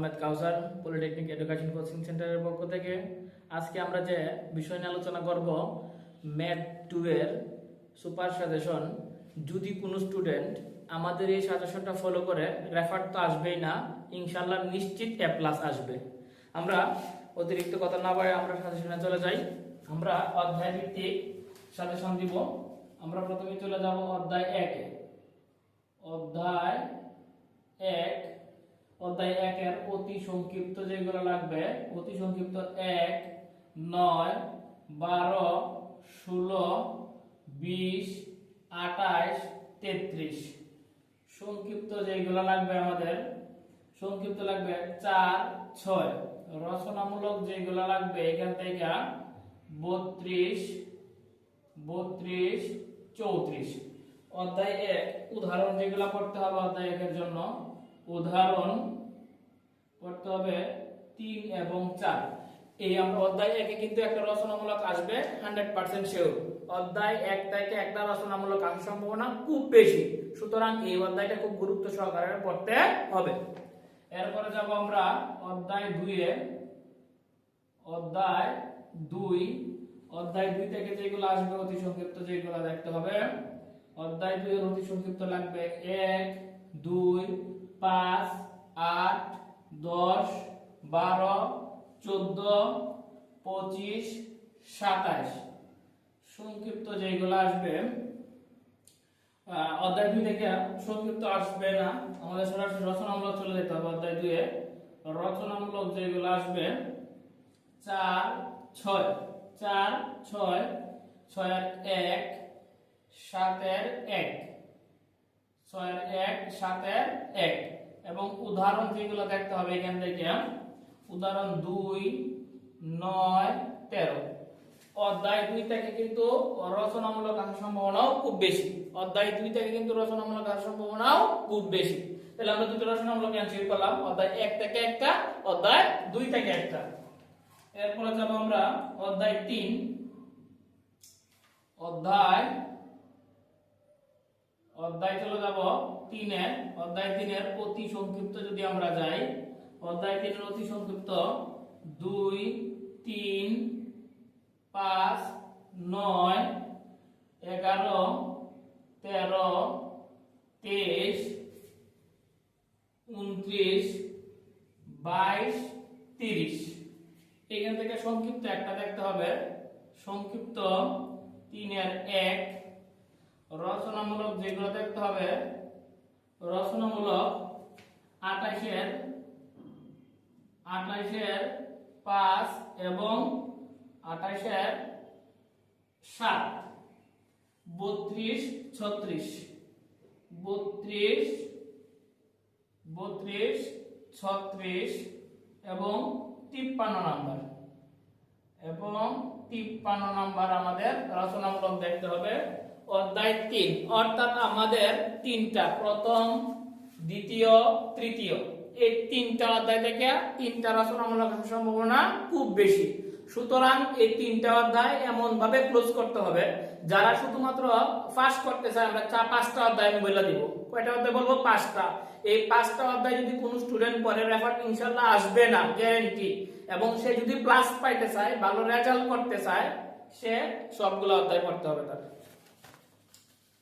আহমেদ কাউসার polytechnic education coaching সেন্টারের পক্ষ থেকে আজকে আমরা যে বিষয় নিয়ে আলোচনা করব ম্যাথ 2 এর সুপার সাজেশন। যদি কোনো স্টুডেন্ট আমাদের এই সাজেশনটা ফলো করে রেফার তো আসবেই না, ইনশাআল্লাহ নিশ্চিত A+ আসবে। আমরা অতিরিক্ত কথা না বলে আমরা সাজেশনে চলে যাই। আমরা অধ্যায় ভিত্তিক সাজেশন দিব। আমরা প্রথমে চলে যাব অধ্যায় 1 এ। অধ্যায় 1 এর অতি সংক্ষিপ্ত যেগুলো লাগবে, অতি সংক্ষিপ্ত 1, 9, 12, 16, 20, 28, 33 সংক্ষিপ্ত যেগুলো লাগবে আমাদের, সংক্ষিপ্ত লাগবে 4, 6। রচনামূলক যেগুলো লাগবে এখান থেকে 32, 34। অধ্যায় 1 উদাহরণ যেগুলো পড়তে হবে অধ্যায় 1 এর জন্য, উদাহরণ পড়তে হবে 3 এবং 4। এই আমরা অধ্যায় 1 এ কিন্তু একটা রচনামূলক আসবে 100% শিওর। অধ্যায় 1 থেকে একটা রচনামূলক আসার সম্ভাবনা খুব বেশি, সুতরাং এই অধ্যায়টা খুব গুরুত্ব সহকারে পড়তে হবে। এরপরে যাব আমরা অধ্যায় 2 এ। অধ্যায় 2 থেকে যেগুলো আসবে অতি সংক্ষিপ্ত যেগুলো দেখতে হবে। অধ্যায় 2 এর অতি সংক্ষিপ্ত লাগবে 1, 2, 5, 8, 10, 12, 14, 25, 27 সংক্ষিপ্ত যেগুলো আসবে। অধ্যায় 2 থেকে সংক্ষিপ্ত আসবে না, আমাদের সরাসরি রচনামূলক চলে যেতে হবে। অধ্যায় 2 এ রচনামূলক যেগুলো আসবে 4, 6, 6 এর 1, 7 এর 1, 6 এর 1, 7 এর 1 এবং উদাহরণ যেগুলো দেখতে হবে এখান থেকে, উদাহরণ 2, 9, 13। অধ্যায় 2 থেকে কিন্তু রচনামূলক আসার সম্ভাবনাও খুব বেশি। অধ্যায় 2 থেকে কিন্তু রচনামূলক আসার সম্ভাবনাও খুব বেশি। তাহলে আমরা দুটো রচনামূলক অ্যানসার করলাম, অধ্যায় 1 থেকে একটা, অধ্যায় 2 থেকে একটা। এরপরে যাব আমরা অধ্যায় 3। অধ্যায় চলে যাব 3 এ। অধ্যায় 3 এর অতি সংক্ষিপ্ত যদি আমরা যাই, অধ্যায় 3 এর অতি সংক্ষিপ্ত 2, 3, 5, 9, 11, 13, 23, 29, 22, 30। এখান থেকে সংক্ষিপ্ত একটা দেখতে হবে, সংক্ষিপ্ত 3 এর 1। রচনামূলক যেগুলো দেখতে হবে, রচনামূলক 28 এর 5 এবং 28 এর 7, 32, 36, 36 এবং 53 নাম্বার আমাদের রচনামূলক দেখতে হবে। অধ্যায় 3 অর্থাৎ আমাদের তিনটা, প্রথম, দ্বিতীয়, তৃতীয়, এই তিনটা অধ্যায় থেকে তিনটা রচনামূলক আসার সম্ভাবনা খুব বেশি। সুতরাং এই তিনটা অধ্যায় এমন ভাবে ক্লোজ করতে হবে, যারা শুধুমাত্র পাস করতে চায় আমরা 5টা অধ্যায় আমি বলে দিব। কয়টা অধ্যায় বলবো? 5টা। এই 5টা অধ্যায় যদি কোনো স্টুডেন্ট পড়ে রেফার ইনশাআল্লাহ আসবে না, গ্যারান্টি। এবং সে যদি প্লাস পাইতে চায়, ভালো রেজাল্ট করতে চায়, সে সবগুলো অধ্যায় পড়তে হবে তার।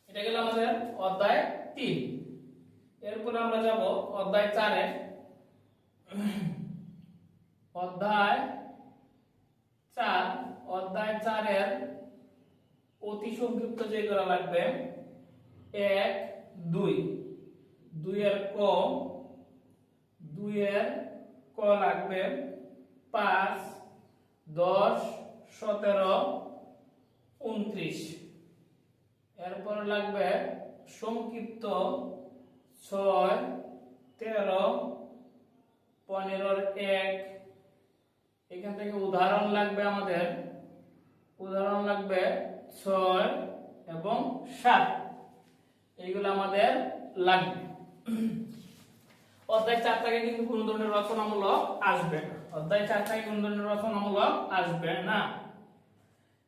এটা গেল আমাদের অধ্যায় 3। এরপর আমরা যাব অধ্যায় 4 এ। অধ্যায় 4 এর অতি সংক্ষিপ্ত যেগুলো লাগবে 1, 2 এর ক লাগবে 5, 10, 17, 29। এরপর লাগবে সংক্ষিপ্ত 6, 13, 15 এর 1। এখান থেকে উদাহরণ লাগবে আমাদের, উদাহরণ লাগবে 6 এবং 7। এইগুলো আমাদের লাগবে। অধ্যায় 4 থেকে কিন্তু কোনো ধরনের রচনামূলক আসবে না, অধ্যায় 4 থেকে কোনো ধরনের রচনামূলক আসবে না।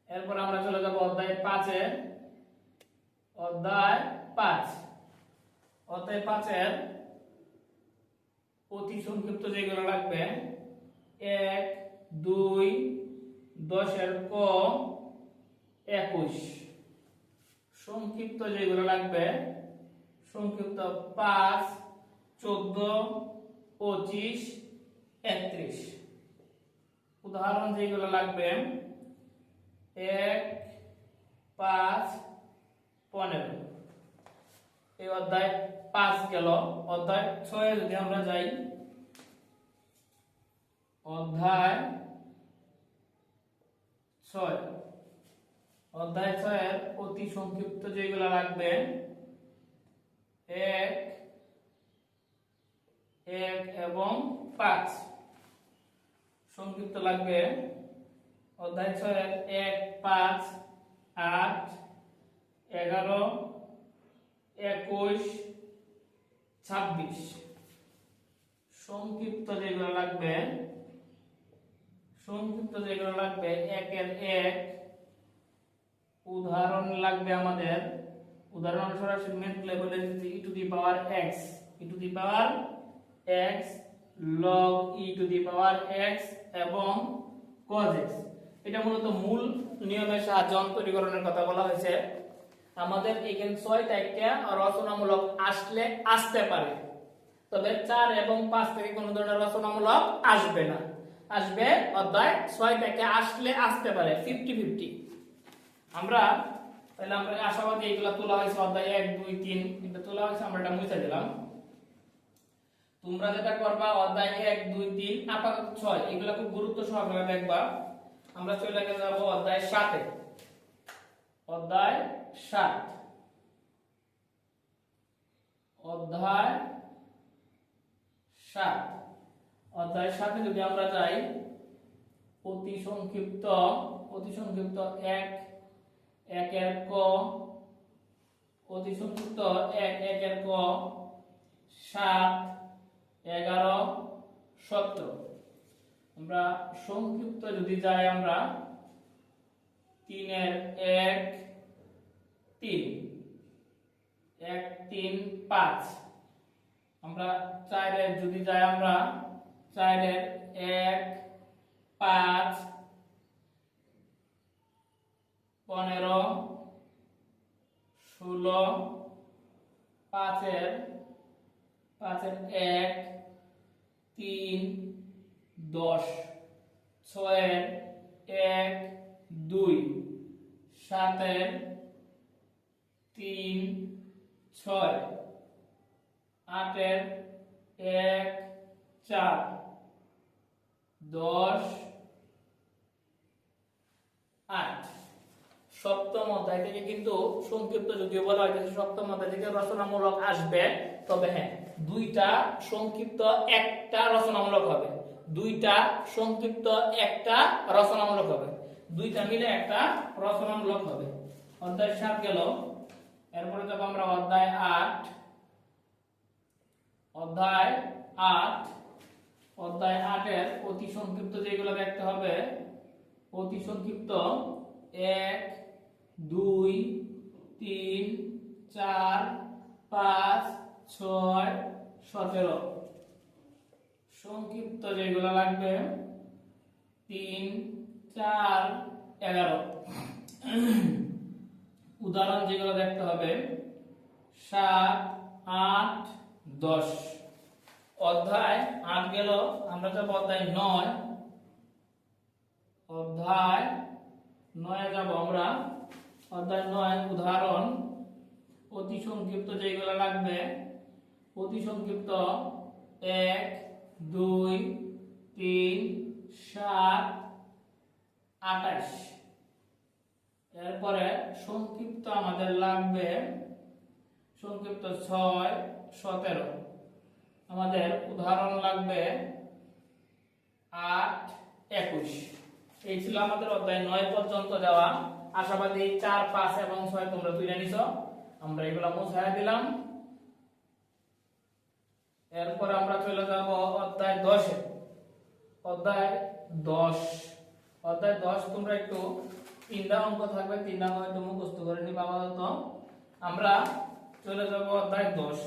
এরপর আমরা চলে যাব অধ্যায় 5 এ। অধ্যায় 5 এর অতি সংক্ষিপ্ত যেগুলো লাগবে 1 2 10 ক 21। সংক্ষিপ্ত যেগুলো লাগবে সংক্ষিপ্ত 5 14 25 31। উদাহরণ যেগুলো লাগবে 1 5 15। এই অধ্যায় 5 গেল। অধ্যায় 6 যদি আমরা যাই, অধ্যায় 6 এর অতি সংক্ষিপ্ত যেগুলো লাগবে 1 এবং 5। সংক্ষিপ্ত লাগবে অধ্যায় 6 এর 1 5 8 11 21 26। সংক্ষিপ্ত যেগুলো লাগবে 1 এর 1। উদাহরণ লাগবে আমাদের, উদাহরণ সরাসরি ম্যাথ লেভেলে e to the power x log e to the power x এবং cos x। এটা মূলত মূল নিয়মের সাহায্যে অন্তরীকরণের কথা বলা হয়েছে। আমাদের এখানে 6টা একটা রচনামূলক আসতে পারে, তবে 4 এবং 5 থেকে কোনো ধরনের রচনামূলক আসবে না। আসবে অধ্যায় 6 থেকে আসতে পারে 50-50। আমরা আশাবাদী এগুলা তোলা হয়েছে অধ্যায় 1 2 3 এটা তোলা হয়েছে, আমরা এটা মুছে দিলাম। তোমরা যেটা করবা অধ্যায় 1 2 3 আপাতত 6 এগুলা খুব গুরুত্ব সহকারে দেখবা। আমরা চলে যাব অধ্যায় 7 এ। অধ্যায় 7 এ যদি আমরা যাই, অতি সংক্ষিপ্ত 1 এর ক, অতি সংক্ষিপ্ত 1 এর ক 7 11 17। আমরা সংক্ষিপ্ত যদি যাই, আমরা 3 এর 1 3 1 3 5। আমরা 4 এর যদি যাই, আমরা 4 এর 1 5 15 16। 5 এর 1 3 10। 6 এর 1 2 7 এর 3 6। 8 এর 1 4 10 8। সপ্তম অধ্যায় থেকে কিন্তু সংক্ষিপ্ত যদিও বলা হয়েছে সপ্তম অধ্যায় থেকে রচনামূলক আসবে, তবে হ্যাঁ 2টা সংক্ষিপ্ত 1টা রচনামূলক হবে। 2টা সংক্ষিপ্ত 1টা রচনামূলক হবে, 2টা মিলে একটা রচনামূলক হবে। অধ্যায় 7 গেল। এরপরে যাব আমরা অধ্যায় 8। অধ্যায় 8 এর অতি সংক্ষিপ্ত যেগুলো দেখতে হবে, অতি সংক্ষিপ্ত 1 2 3 4 5 6 17। সংক্ষিপ্ত যেগুলো লাগবে 3 4 11। উদাহরণ যেগুলো দেখতে হবে 7 8 10। অধ্যায় 8 গেল। আমরা যাব অধ্যায় 9। অধ্যায় 9 যাব আমরা। অধ্যায় 9 উদাহরণ অতি সংক্ষিপ্ত যেগুলো লাগবে, অতি সংক্ষিপ্ত 1 2 3 7 28। এরপরে সংক্ষিপ্ত আমাদের লাগবে সংক্ষিপ্ত 6 17। আমাদের উদাহরণ লাগবে 8 21। এই ছিল আমাদের অধ্যায় 9 পর্যন্ত দেওয়া। আশাবাদী 4 5 এবং 6 তোমরা তুলে নিছো, আমরা এগুলা মুছায়া দিলাম। এরপর আমরা চলে যাব অধ্যায় 10 এ। অধ্যায় 10 তোমরা একটু 3টা অঙ্ক থাকবে, 3টা অঙ্ক একটু মুখস্থ করে নিবা আপাতত। আমরা চলে যাব অধ্যায় 10।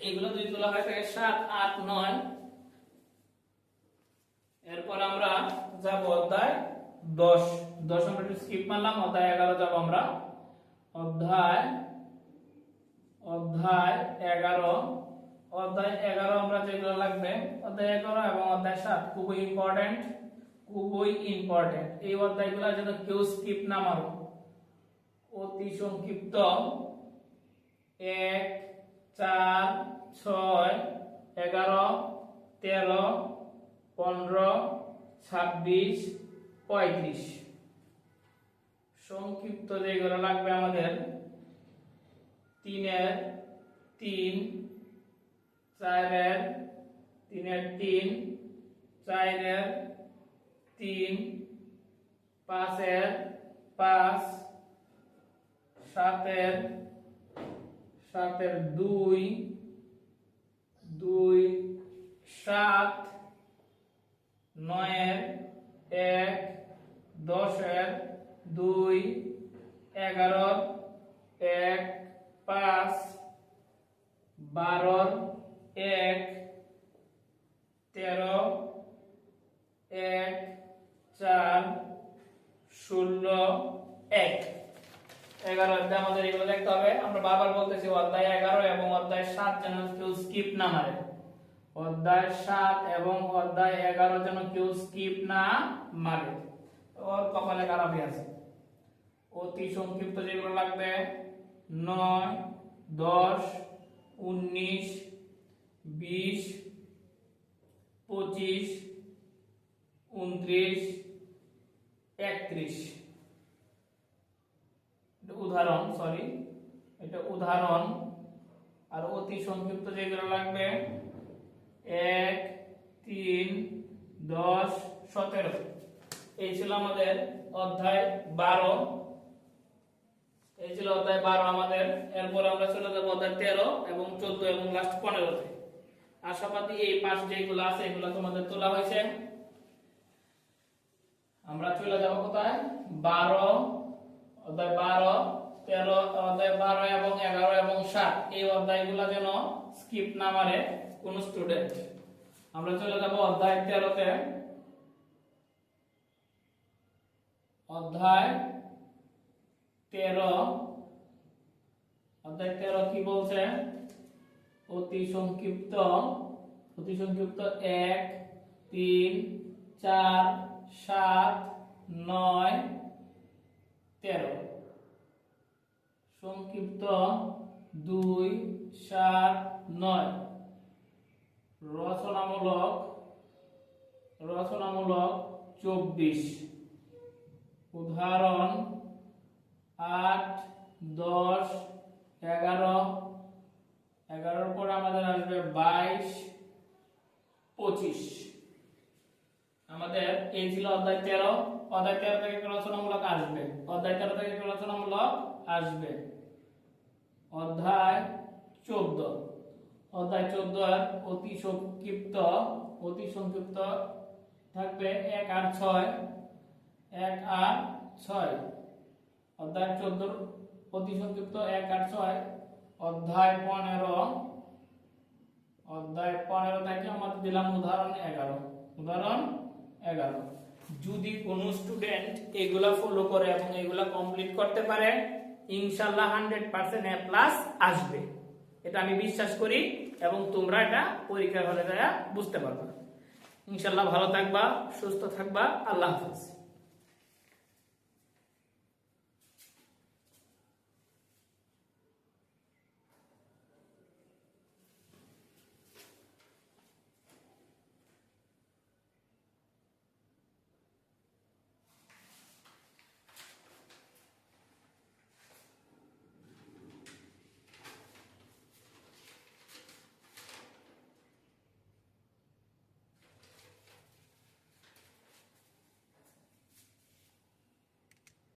এগুলো যদি তোলা হয় থাকে 7 8 9 যাব অধ্যায় 10। 10 আমরা একটু স্কিপ মারলাম, অধ্যায় 11 যাব আমরা। অধ্যায় 11, অধ্যায় 11 আমরা যেগুলো লাগবে, অধ্যায় 11 এবং অধ্যায় 7 খুবই ইম্পর্টেন্ট, খুবই ইম্পর্টেন্ট। এই অধ্যায়গুলো যেন কেউ স্কিপ না মারো। অতি সংক্ষিপ্ত 1, 4, 6, 11, 13, 15, 26, 35। সংক্ষিপ্ত যেগুলো লাগবে আমাদের 3 3, 4 3, 4 3, 5 5, 7 2 2, 7 9 1, 10 2, 11 1, 5 12 1, 13 1, 4 16 1। 11 অধ্যায় আমাদের এগুলো দেখতে হবে। আমরা বারবার বলতেছি অধ্যায় 11 এবং অধ্যায় 7 যেন কেউ স্কিপ না মারে। অধ্যায় 7 এবং অধ্যায় 11 যেন কেউ স্কিপ না মারে। ওর কপালে খারাপই আছে। অতি সংক্ষিপ্ত যেগুলো লাগবে 9 10 19 20 25 29 31। উদাহরণ, সরি এটা উদাহরণ। আর অতি সংক্ষিপ্ত যেগুলো লাগবে 1 3 10 17। এই ছিল আমাদের অধ্যায় 12। এই ছিল অধ্যায় 12 আমাদের। এরপর আমরা চলে যাব অধ্যায় 13 এবং 14 এবং লাস্ট 15 তে। আশাবাদী এই পাঁচ যেগুলো আছে এগুলো তোমাদের তোলা হয়েছে। আমরা চলে যাব কোথায়? 12, অধ্যায় 12, 13, অধ্যায় 12 এবং 11 এবং 7। এই অধ্যায়গুলো যেন স্কিপ না মারে কোন স্টুডেন্ট। আমরা চলে যাব অধ্যায় 13 তে। অধ্যায় 13, অধ্যায় 13 কি বলছে? অতি সংক্ষিপ্ত 1 3 4 7 9 13। সংক্ষিপ্ত 2 7 9। রচনামূলক 24। উদাহরণ 8 10 11। 11 পর আমাদের আসবে 22 25। আমাদের এই ছিল অধ্যায় 13। অধ্যায় 13 থেকে রচনামূলক আসবে। অধ্যায় 13 থেকে রচনামূলক আসবে। অধ্যায় 14। অধ্যায় 14 এর অতি সংক্ষিপ্ত থাকবে 1 আর 6। 1 আর 6। অধ্যায় 14 অতি সংক্ষিপ্ত 1 আর 6। অধ্যায় 15 থেকে আমরা দিলাম উদাহরণ 11। উদাহরণ 11। যদি কোনো স্টুডেন্ট এগুলা ফলো করে এবং এগুলা কমপ্লিট করতে পারে, ইনশাআল্লাহ 100% এ প্লাস আসবে। এটা আমি বিশ্বাস করি এবং তোমরা এটা পরীক্ষা হলে বুঝতে পারবে। ইনশাআল্লাহ ভালো থাকবা, সুস্থ থাকবা। আল্লাহ হাফেজ।